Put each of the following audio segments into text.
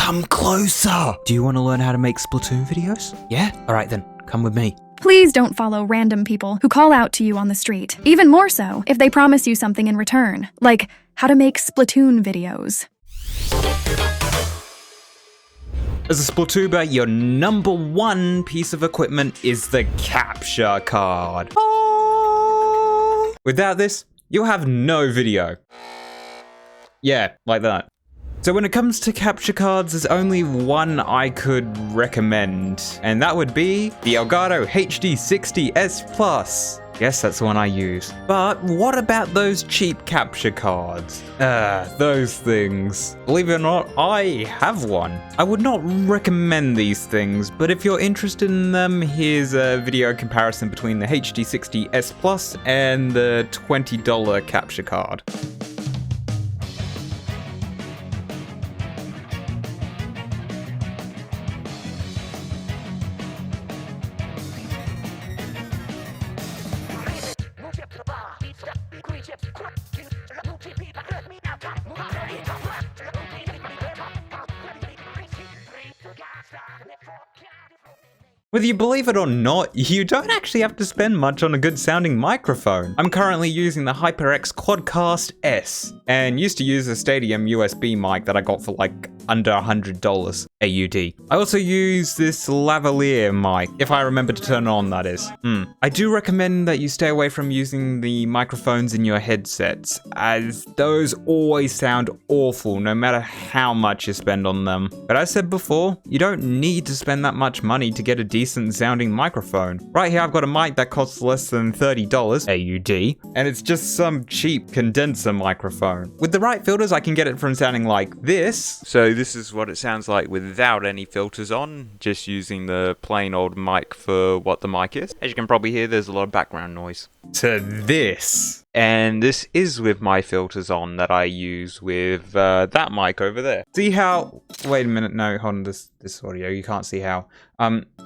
come closer. Do you want to learn how to make Splatoon videos? Yeah? Alright then, come with me. Please don't follow random people who call out to you on the street. Even more so if they promise you something in return, like how to make Splatoon videos. As a Splatuber, your number one piece of equipment is the capture card. Oh. Without this, you'll have no video. Yeah, like that. So when it comes to capture cards, there's only one I could recommend, and that would be the Elgato HD60S Plus. Yes, that's the one I use. But what about those cheap capture cards? Those things. Believe it or not, I have one. I would not recommend these things, but if you're interested in them, here's a video comparison between the HD60S Plus and the $20 capture card. Whether you believe it or not, you don't actually have to spend much on a good sounding microphone. I'm currently using the HyperX Quadcast S, and used to use a Stadium USB mic that I got for like under $100 AUD. I also use this lavalier mic, if I remember to turn it on, that is. I do recommend that you stay away from using the microphones in your headsets, as those always sound awful no matter how much you spend on them. But as I said before, you don't need to spend that much money to get a decent sounding microphone. Right here I've got a mic that costs less than $30 AUD, and it's just some cheap condenser microphone. With the right filters I can get it from sounding like this. So this is what it sounds like without any filters on, just using the plain old mic for what the mic is. As you can probably hear, there's a lot of background noise. To this. And this is with my filters on that I use with that mic over there. See how, wait a minute, no, hold on, this audio, you can't see how.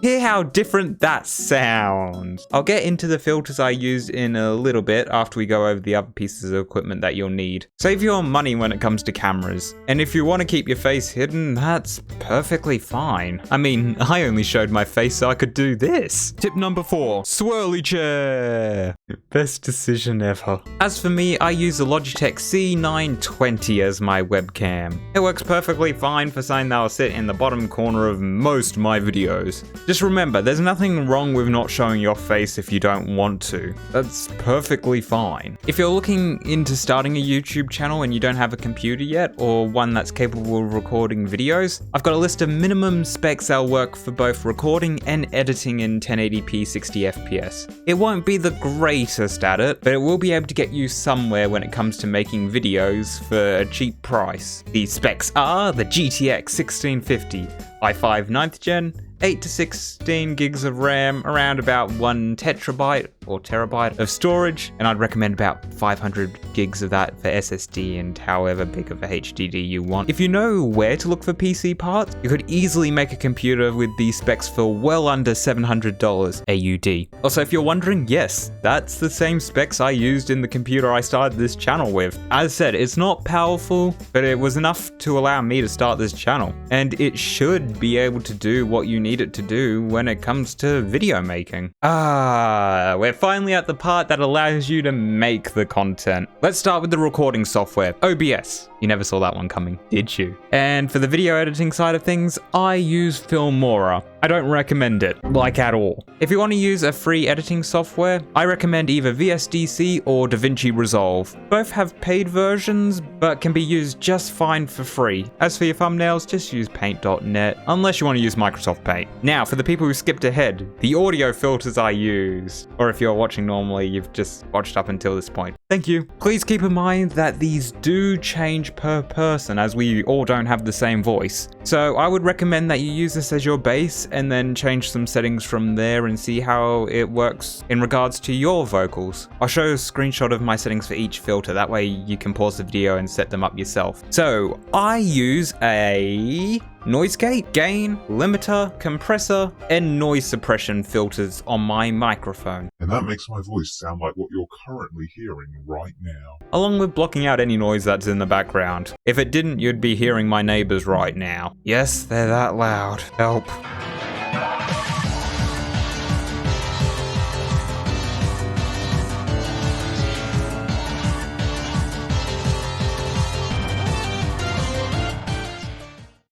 Hear how different that sounds. I'll get into the filters I use in a little bit after we go over the other pieces of equipment that you'll need. Save your money when it comes to cameras. And if you want to keep your face hidden, that's perfectly fine. I mean, I only showed my face so I could do this. Tip number 4, swirly chair. Best decision ever. As for me, I use the Logitech C920 as my webcam. It works perfectly fine for something that'll sit in the bottom corner of most of my videos. Just remember, there's nothing wrong with not showing your face if you don't want to. That's perfectly fine. If you're looking into starting a YouTube channel and you don't have a computer yet, or one that's capable of recording videos, I've got a list of minimum specs that'll work for both recording and editing in 1080p 60 FPS. It won't be the greatest at it, but it will be able to get you somewhere when it comes to making videos for a cheap price. These specs are the GTX 1650, i5 9th gen, 8 to 16 gigs of RAM, around about 1 tetrabyte or terabyte of storage, and I'd recommend about 500 gigs of that for SSD and however big of a HDD you want. If you know where to look for PC parts, you could easily make a computer with these specs for well under $700 AUD. Also, if you're wondering, yes, that's the same specs I used in the computer I started this channel with. As said, it's not powerful, but it was enough to allow me to start this channel, and it should be able to do what you need it to do when it comes to video making. We're finally at the part that allows you to make the content. Let's start with the recording software, OBS. You never saw that one coming, did you? And for the video editing side of things, I use Filmora. I don't recommend it, like at all. If you want to use a free editing software, I recommend either VSDC or DaVinci Resolve. Both have paid versions, but can be used just fine for free. As for your thumbnails, just use paint.net, unless you want to use Microsoft Paint. Now, for the people who skipped ahead, the audio filters I used, or if you're watching normally, you've just watched up until this point. Thank you. Please keep in mind that these do change per person, as we all don't have the same voice. So I would recommend that you use this as your base and then change some settings from there and see how it works in regards to your vocals. I'll show a screenshot of my settings for each filter, that way you can pause the video and set them up yourself. So I use a noise gate, gain, limiter, compressor, and noise suppression filters on my microphone, And that makes my voice sound like what you're currently hearing right now. along with blocking out any noise that's in the background. If it didn't, you'd be hearing my neighbors right now. Yes, they're that loud. Help.